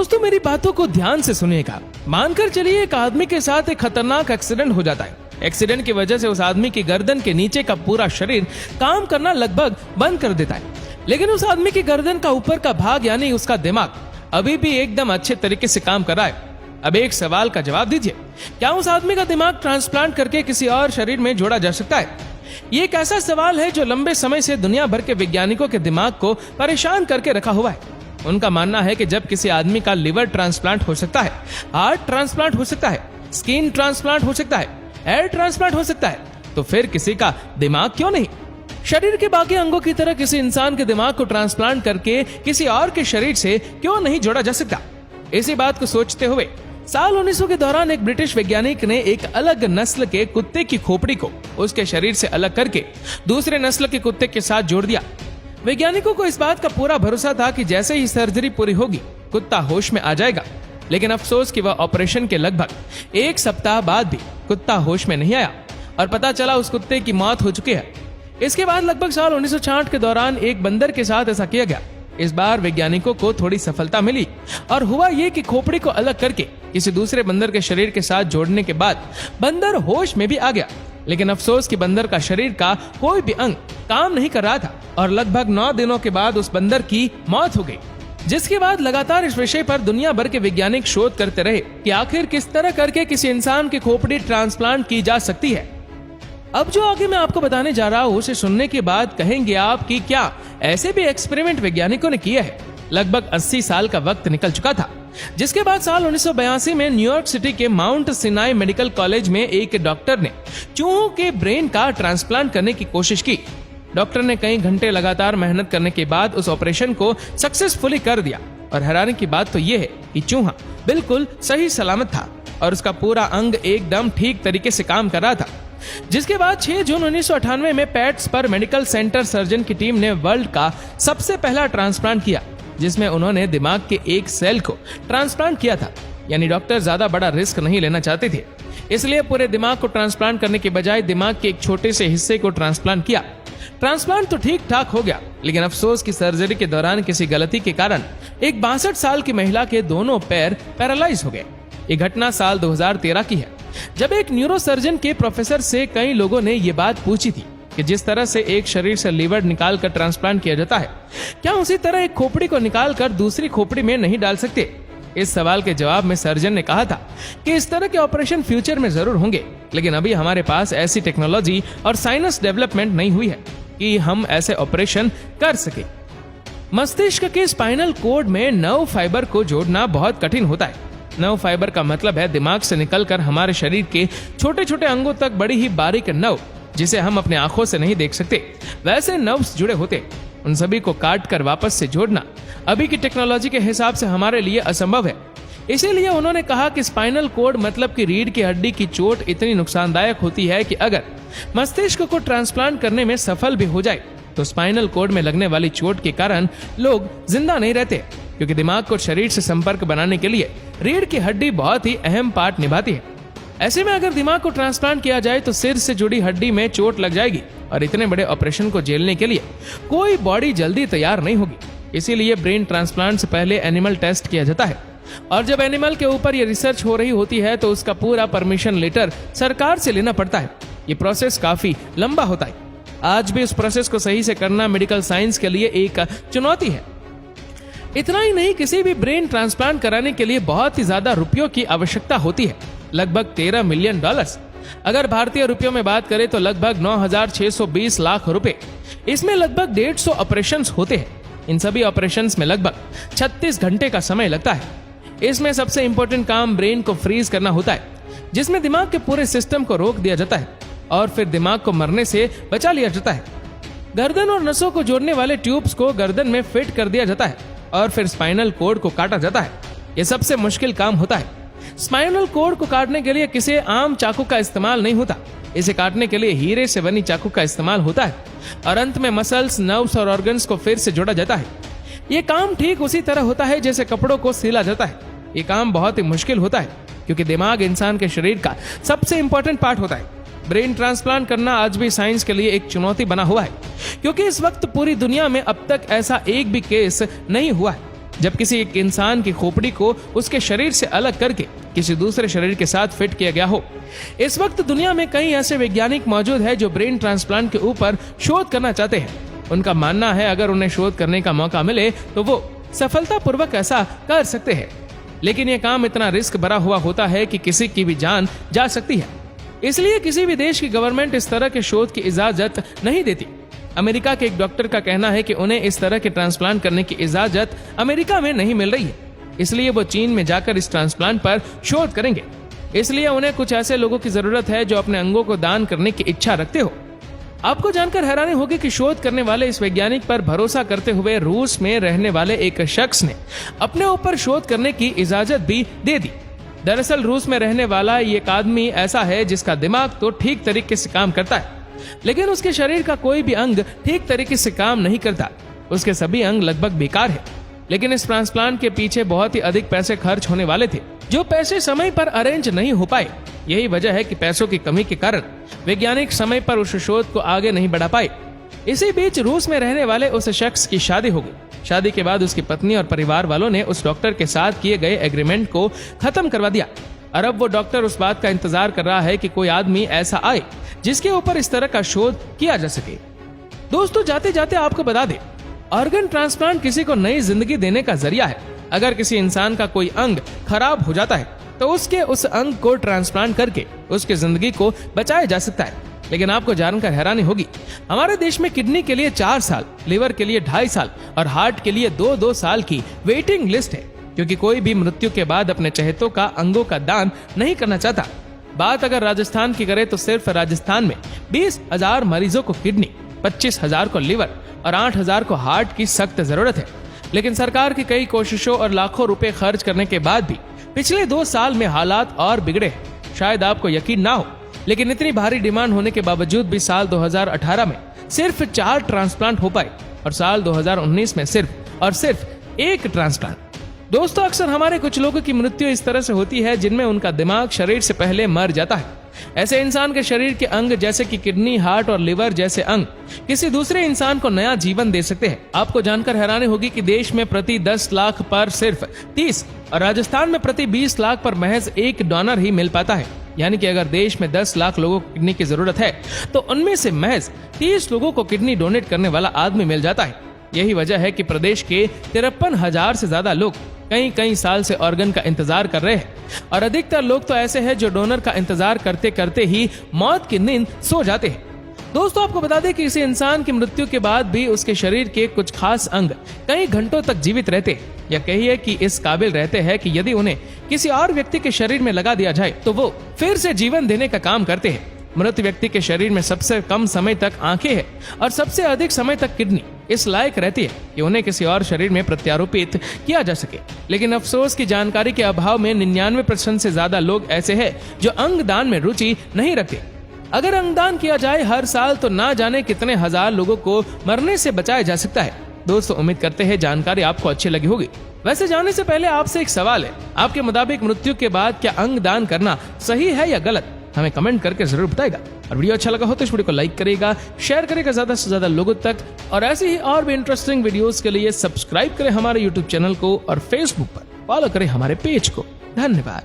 दोस्तों मेरी बातों को ध्यान से सुनिएगा। मानकर चलिए एक आदमी के साथ एक खतरनाक एक्सीडेंट हो जाता है। एक्सीडेंट की वजह से उस आदमी की गर्दन के नीचे का पूरा शरीर काम करना लगभग बंद कर देता है, लेकिन उस आदमी की गर्दन का ऊपर का भाग यानी उसका दिमाग अभी भी एकदम अच्छे तरीके से काम कर रहा है। अब एक सवाल का जवाब दीजिए, क्या उस आदमी का दिमाग ट्रांसप्लांट करके किसी और शरीर में जोड़ा जा सकता है? ये एक ऐसा सवाल है जो लंबे समय से दुनिया भर के वैज्ञानिकों के दिमाग को परेशान करके रखा हुआ है। उनका मानना है कि जब किसी आदमी का लिवर ट्रांसप्लांट हो सकता है, हार्ट ट्रांसप्लांट हो सकता है, स्किन ट्रांसप्लांट हो सकता है, एयर ट्रांसप्लांट हो सकता है, तो फिर किसी का दिमाग क्यों नहीं? शरीर के बाकी अंगों की तरह किसी इंसान के दिमाग को ट्रांसप्लांट करके किसी और के शरीर से क्यों नहीं जोड़ा जा सकता? इसी बात को सोचते हुए साल 1900 के दौरान एक ब्रिटिश वैज्ञानिक ने एक अलग नस्ल के कुत्ते की खोपड़ी को उसके शरीर से अलग करके दूसरे नस्ल के कुत्ते के साथ जोड़ दिया। वैज्ञानिकों को इस बात का पूरा भरोसा था कि जैसे ही सर्जरी पूरी होगी कुत्ता होश में आ जाएगा, लेकिन अफसोस कि वह ऑपरेशन के लगभग एक सप्ताह बाद भी कुत्ता होश में नहीं आया और पता चला उस कुत्ते की मौत हो चुकी है। इसके बाद लगभग साल 1966 के दौरान एक बंदर के साथ ऐसा किया गया। इस बार वैज्ञानिकों को थोड़ी सफलता मिली और हुआ ये कि खोपड़ी को अलग करके किसी दूसरे बंदर के शरीर के साथ जोड़ने के बाद बंदर होश में भी आ गया, लेकिन अफसोस कि बंदर का शरीर का कोई भी अंग काम नहीं कर रहा था और लगभग 9 दिनों के बाद उस बंदर की मौत हो गई। जिसके बाद लगातार इस विषय पर दुनिया भर के वैज्ञानिक शोध करते रहे कि आखिर किस तरह करके किसी इंसान की खोपड़ी ट्रांसप्लांट की जा सकती है। अब जो आगे मैं आपको बताने जा रहा हूँ उसे सुनने के बाद कहेंगे आप कि क्या ऐसे भी एक्सपेरिमेंट वैज्ञानिकों ने किए हैं? लगभग 80 साल का वक्त निकल चुका था, जिसके बाद साल 1982 में न्यूयॉर्क सिटी के माउंट सिनाई मेडिकल कॉलेज में एक डॉक्टर ने चूहों के ब्रेन का ट्रांसप्लांट करने की कोशिश की। डॉक्टर ने कई घंटे लगातार मेहनत करने के बाद उस ऑपरेशन को सक्सेसफुली कर दिया और हैरानी की बात तो यह है कि चूहा बिल्कुल सही सलामत था और उसका पूरा अंग एकदम ठीक तरीके से काम कर रहा था। जिसके बाद 6 जून 1998 में पैट्स पर मेडिकल सेंटर सर्जन की टीम ने वर्ल्ड का सबसे पहला ट्रांसप्लांट किया, जिसमें उन्होंने दिमाग के एक सेल को ट्रांसप्लांट किया था। यानी डॉक्टर ज्यादा बड़ा रिस्क नहीं लेना चाहते थे, इसलिए पूरे दिमाग को ट्रांसप्लांट करने के बजाय दिमाग के एक छोटे से हिस्से को ट्रांसप्लांट किया। ट्रांसप्लांट तो ठीक ठाक हो गया, लेकिन अफसोस की सर्जरी के दौरान किसी गलती के कारण एक 62 साल की महिला के दोनों पैर पैरालाइज हो गए। ये घटना साल 2013 की है, जब एक न्यूरोसर्जन के प्रोफेसर से कई लोगों ने ये बात पूछी थी कि जिस तरह से एक शरीर से लीवर निकाल कर ट्रांसप्लांट किया जाता है, क्या उसी तरह एक खोपड़ी को निकाल कर दूसरी खोपड़ी में नहीं डाल सकते? इस सवाल के जवाब में सर्जन ने कहा था कि इस तरह के ऑपरेशन फ्यूचर में जरूर होंगे, लेकिन अभी हमारे पास ऐसी टेक्नोलॉजी और साइंस डेवलपमेंट नहीं हुई है कि हम ऐसे ऑपरेशन कर सके। मस्तिष्क के स्पाइनल कोड में नर्व फाइबर को जोड़ना बहुत कठिन होता है। नर्व फाइबर का मतलब है दिमाग से निकलकर हमारे शरीर के छोटे छोटे अंगों तक बड़ी ही बारीक नर्व, जिसे हम अपने आंखों से नहीं देख सकते, वैसे नर्व्स जुड़े होते। उन सभी को काट कर वापस से जोड़ना अभी की टेक्नोलॉजी के हिसाब से हमारे लिए असंभव है। इसीलिए उन्होंने कहा कि स्पाइनल कोड मतलब कि रीढ़ की हड्डी की चोट इतनी नुकसानदायक होती है कि अगर मस्तिष्क को ट्रांसप्लांट करने में सफल भी हो जाए तो स्पाइनल कोड में लगने वाली चोट के कारण लोग जिंदा नहीं रहते, क्योंकि दिमाग को शरीर से संपर्क बनाने के लिए रीढ़ की हड्डी बहुत ही अहम पार्ट निभाती है। ऐसे में अगर दिमाग को ट्रांसप्लांट किया जाए तो सिर से जुड़ी हड्डी में चोट लग जाएगी और इतने बड़े ऑपरेशन को झेलने के लिए कोई बॉडी जल्दी तैयार नहीं होगी। इसीलिए ब्रेन ट्रांसप्लांट से पहले एनिमल टेस्ट किया जाता है और जब एनिमल के ऊपर ये रिसर्च हो रही होती है तो उसका पूरा परमिशन लेटर सरकार से लेना पड़ता है। ये प्रोसेस काफी लंबा होता है। आज भी उस प्रोसेस को सही से करना मेडिकल साइंस के लिए एक चुनौती है। इतना ही नहीं, किसी भी ब्रेन ट्रांसप्लांट कराने के लिए बहुत ही ज्यादा रुपयों की आवश्यकता होती है, लगभग $13 मिलियन। अगर भारतीय रुपयों में बात करें तो लगभग 9,620 लाख रुपए। इसमें लगभग 150 ऑपरेशन होते हैं। इन सभी ऑपरेशंस में लगभग 36 घंटे का समय लगता है। इसमें सबसे इंपॉर्टेंट काम ब्रेन को फ्रीज करना होता है, जिसमें दिमाग के पूरे सिस्टम को रोक दिया जाता है और फिर दिमाग को मरने से बचा लिया जाता है। गर्दन और नसों को जोड़ने वाले ट्यूब्स को गर्दन में फिट कर दिया जाता है और फिर स्पाइनल कोड को काटा जाता है। यह सबसे मुश्किल काम होता है। स्पाइनल कोड को काटने के लिए किसी आम चाकू का इस्तेमाल नहीं होता। इसे काटने के लिए हीरे से बनी चाकू का इस्तेमाल होता है और अंत में मसल्स, नर्व्स और ऑर्गन्स को फिर से जोड़ा जाता है। ये काम ठीक उसी तरह होता है जैसे कपड़ों को सिला जाता है। ये काम बहुत ही मुश्किल होता है क्योंकि दिमाग इंसान के शरीर का सबसे इंपॉर्टेंट पार्ट होता है। ब्रेन ट्रांसप्लांट करना आज भी साइंस के लिए एक चुनौती बना हुआ है, क्योंकि इस वक्त पूरी दुनिया में अब तक ऐसा एक भी केस नहीं हुआ है। जब किसी एक इंसान की खोपड़ी को उसके शरीर से अलग करके किसी दूसरे शरीर के साथ फिट किया गया हो। इस वक्त दुनिया में कई ऐसे वैज्ञानिक मौजूद हैं जो ब्रेन ट्रांसप्लांट के ऊपर शोध करना चाहते हैं। उनका मानना है अगर उन्हें शोध करने का मौका मिले तो वो सफलतापूर्वक ऐसा कर सकते हैं, लेकिन यह काम इतना रिस्क भरा हुआ होता है कि किसी की भी जान जा सकती है। इसलिए किसी भी देश की गवर्नमेंट इस तरह के शोध की इजाजत नहीं देती। अमेरिका के एक डॉक्टर का कहना है कि उन्हें इस तरह के ट्रांसप्लांट करने की इजाजत अमेरिका में नहीं मिल रही है, इसलिए वो चीन में जाकर इस ट्रांसप्लांट पर शोध करेंगे। इसलिए उन्हें कुछ ऐसे लोगों की जरूरत है जो अपने अंगों को दान करने की इच्छा रखते हो। आपको जानकर हैरानी होगी कि शोध करने वाले इस वैज्ञानिक पर भरोसा करते हुए रूस में रहने वाले एक शख्स ने अपने ऊपर शोध करने की इजाजत भी दे दी। दरअसल रूस में रहने वाला एक आदमी ऐसा है जिसका दिमाग तो ठीक तरीके से काम करता है, लेकिन उसके शरीर का कोई भी अंग ठीक तरीके से काम नहीं करता। उसके सभी अंग लगभग बेकार है। लेकिन इस ट्रांसप्लांट के पीछे बहुत ही अधिक पैसे खर्च होने वाले थे, जो पैसे समय पर अरेंज नहीं हो पाए। यही वजह है कि पैसों की कमी के कारण वैज्ञानिक समय पर उस शोध को आगे नहीं बढ़ा पाए। इसी बीच रूस में रहने वाले उस शख्स की शादी हो गई। शादी के बाद उसकी पत्नी और परिवार वालों ने उस डॉक्टर के साथ किए गए एग्रीमेंट को खत्म करवा दिया और अब वो डॉक्टर उस बात का इंतजार कर रहा है कि कोई आदमी ऐसा आए जिसके ऊपर इस तरह का शोध किया जा सके। दोस्तों, जाते जाते आपको बता दें, ऑर्गन ट्रांसप्लांट किसी को नई जिंदगी देने का जरिया है। अगर किसी इंसान का कोई अंग खराब हो जाता है तो उसके उस अंग को ट्रांसप्लांट करके उसकी जिंदगी को बचाया जा सकता है। लेकिन आपको जानकर हैरानी होगी, हमारे देश में किडनी के लिए 4 साल, लिवर के लिए 2.5 साल और हार्ट के लिए 2-2 साल की वेटिंग लिस्ट है, क्योंकि कोई भी मृत्यु के बाद अपने चहेतों का अंगों का दान नहीं करना चाहता। बात अगर राजस्थान की करें तो सिर्फ राजस्थान में 20,000 मरीजों को किडनी, 25,000 को लिवर और 8,000 को हार्ट की सख्त जरूरत है। लेकिन सरकार की कई कोशिशों और लाखों रुपए खर्च करने के बाद भी पिछले 2 साल में हालात और बिगड़े हैं। शायद आपको यकीन ना हो, लेकिन इतनी भारी डिमांड होने के बावजूद भी साल 2018 में सिर्फ 4 ट्रांसप्लांट हो पाए और साल 2019 में सिर्फ 1 ट्रांसप्लांट। दोस्तों, अक्सर हमारे कुछ लोगों की मृत्यु इस तरह से होती है जिनमें उनका दिमाग शरीर से पहले मर जाता है। ऐसे इंसान के शरीर के अंग जैसे कि किडनी, हार्ट और लिवर जैसे अंग किसी दूसरे इंसान को नया जीवन दे सकते हैं। आपको जानकर हैरानी होगी कि देश में प्रति 10 लाख पर सिर्फ 30 और राजस्थान में प्रति 20 लाख पर महज 1 डोनर ही मिल पाता है। यानी कि अगर देश में 10 लाख लोगों को किडनी की जरूरत है तो उनमें से महज 30 लोगों को किडनी डोनेट करने वाला आदमी मिल जाता है। यही वजह है कि प्रदेश के 53,000 से ज्यादा लोग कई साल से ऑर्गन का इंतजार कर रहे हैं और अधिकतर लोग तो ऐसे हैं जो डोनर का इंतजार करते करते ही मौत की नींद सो जाते हैं। दोस्तों, आपको बता दें कि किसी इंसान की मृत्यु के बाद भी उसके शरीर के कुछ खास अंग कई घंटों तक जीवित रहते हैं, या कहिए कि इस काबिल रहते हैं कि यदि उन्हें किसी और व्यक्ति के शरीर में लगा दिया जाए तो वो फिर से जीवन देने का काम करते हैं। मृत व्यक्ति के शरीर में सबसे कम समय तक आंखें हैं और सबसे अधिक समय तक किडनी इस लायक रहती है कि उन्हें किसी और शरीर में प्रत्यारोपित किया जा सके। लेकिन अफसोस की जानकारी के अभाव में 99% से ज्यादा लोग ऐसे हैं जो अंग दान में रुचि नहीं रखते। अगर अंगदान किया जाए हर साल तो ना जाने कितने हजार लोगों को मरने से बचाया जा सकता है। दोस्तों, उम्मीद करते हैं जानकारी आपको अच्छी लगी होगी। वैसे जाने से पहले आपसे एक सवाल है, आपके मुताबिक मृत्यु के बाद क्या अंग दान करना सही है या गलत? हमें कमेंट करके जरूर बताएगा। और वीडियो अच्छा लगा हो तो इस वीडियो को लाइक करेगा, शेयर करेगा ज्यादा से ज्यादा लोगों तक, और ऐसे ही और भी इंटरेस्टिंग वीडियोस के लिए सब्सक्राइब करें हमारे यूट्यूब चैनल को और फेसबुक पर फॉलो करें हमारे पेज को। धन्यवाद।